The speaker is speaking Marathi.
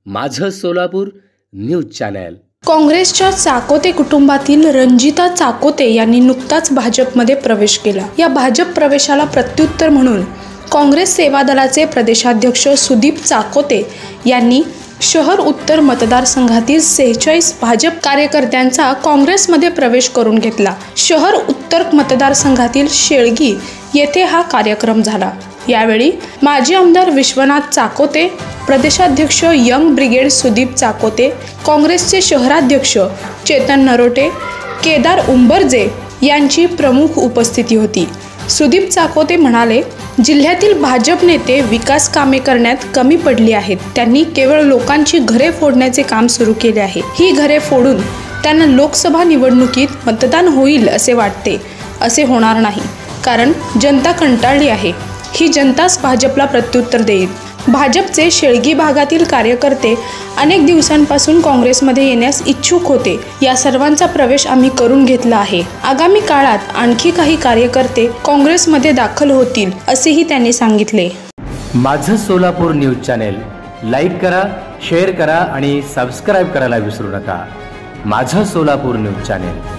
माझं सोलापूर न्यूज चॅनल। काँग्रेसच्या चाकोते कुटुंबातील रंजिता चाकोते यांनी नुकताच भाजपमध्ये प्रवेश केला। या भाजप प्रवेशाला प्रत्युत्तर म्हणून काँग्रेस सेवा दलाचे प्रदेशाध्यक्ष सुदीप चाकोते यांनी शहर उत्तर मतदारसंघातील 46 भाजप कार्यकर्त्यांचा काँग्रेसमध्ये प्रवेश करून घेतला। शहर उत्तर मतदारसंघातील शेळगी येथे हा कार्यक्रम झाला। यावेळी माजी आमदार विश्वनाथ चाकोते, प्रदेशाध्यक्ष यंग ब्रिगेड सुदीप चाकोते, काँग्रेसचे शहराध्यक्ष चेतन नरोटे, केदार उंबरजे यांची प्रमुख उपस्थिती होती। सुदीप चाकोते म्हणाले, जिल्ह्यातील भाजप नेते विकास कामे करण्यात कमी पडली आहेत। त्यांनी केवळ लोकांची घरे फोडण्याचे काम सुरू केले आहे। ही घरे फोडून त्यांना लोकसभा निवडणुकीत मतदान होईल असे वाटते। असे होणार नाही, कारण जनता कंटाळली आहे। ही जनताच भाजपला प्रत्युत्तर देईल। भाजपचे शेळगी भागातील कार्यकर्ते अनेक दिवसांपासून काँग्रेसमध्ये येण्यास इच्छुक होते। या सर्वांचा प्रवेश आम्ही करून घेतला आहे। आगामी काळात आणखी काही कार्यकर्ते काँग्रेसमध्ये दाखल होतील असेही त्यांनी सांगितले। माझं सोलापूर न्यूज चॅनल लाईक करा, शेअर करा आणि सबस्क्राइब करायला विसरू नका। माझं सोलापूर न्यूज चॅनल।